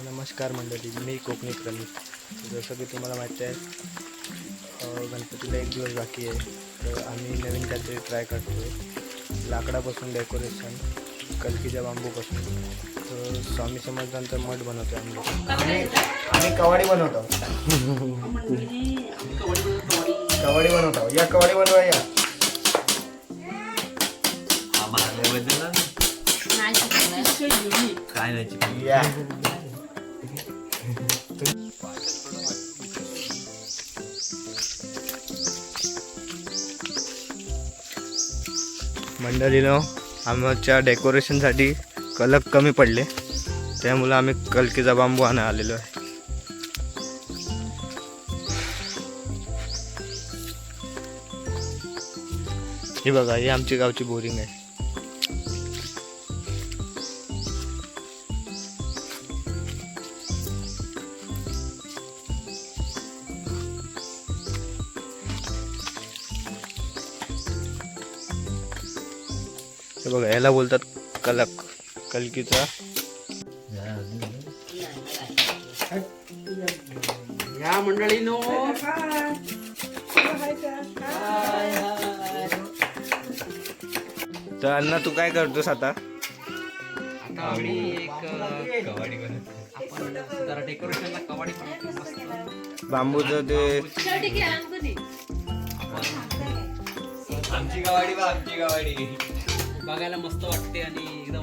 नमस्कार मंडळी, मी कोकणी प्रणित. जसं की तुम्हाला माहिती आहे, गणपतीला एक दिवस बाकी आहे. तर आम्ही नवीन काहीतरी ट्राय करतो आहे. लाकडापासून डेकोरेशन, कलकीच्या बांबूपासून. तर स्वामी समर्थांचा मठ बनवतो आम्ही कवाडी बनवतो. कवाडी बनवतो. या कवाडी बनवा या. काय नाही या मंडळीनो, आमच्या डेकोरेशनसाठी कलक कमी पडले, त्यामुळे आम्ही कलकीचा बांबू आणायला आलेलो आहे. हे बघा, ही आमची गावची बोरिंग आहे. हे बघा, याला बोलतात कलक, कलकीचा. या मंडळीनो, तर अण्णा, तू काय करतोस आता? आम्ही एक कवाडी बनवतो. आपण जरा डेकोरेशनला कवाडी बनवतो मस्त. बांबूचं ते आमची गवाडी बघायला मस्त वाटते आणि एकदम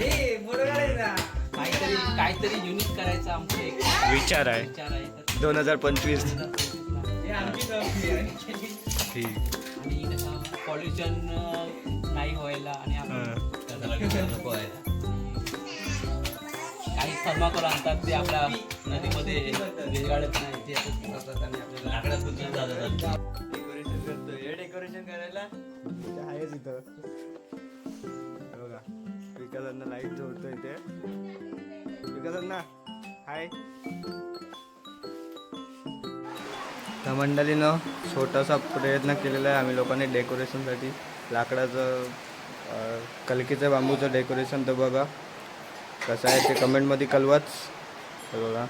काहीतरी युनिक करायचा आमचा एक विचार आहे. विचार आहे. 2025. आणि कसं पॉल्युशन नाही व्हायला आणि नको व्हायला. काही थर्माकोल आणतात ते आपल्या नदीमध्ये विरघळत नाही, ते असतात आणि आपल्याला लाकडातून डेकोरेशन करतो. हे डेकोरेशन करायला आहेच इथं. बघा, विकासांना लाईट जोडतोय ते. विकासांना हाय. तर मंडळीनं छोटासा प्रयत्न केलेला आहे आम्ही लोकांनी डेकोरेशनसाठी. लाकडाचं कलकीचं बांबूचं डेकोरेशन. तर बघा कसं आहे ते कमेंटमध्ये कळवाच. तर बघा,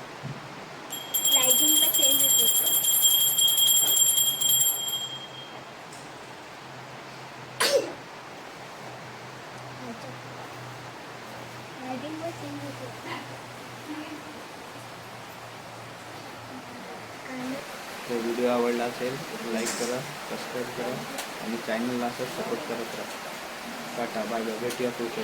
तो व्हिडिओ आवडला असेल लाईक करा, सबस्क्राईब करा आणि चॅनलला असं सपोर्ट करत राहा. टाटा, बाय बाय, भेटूया पुढच्या.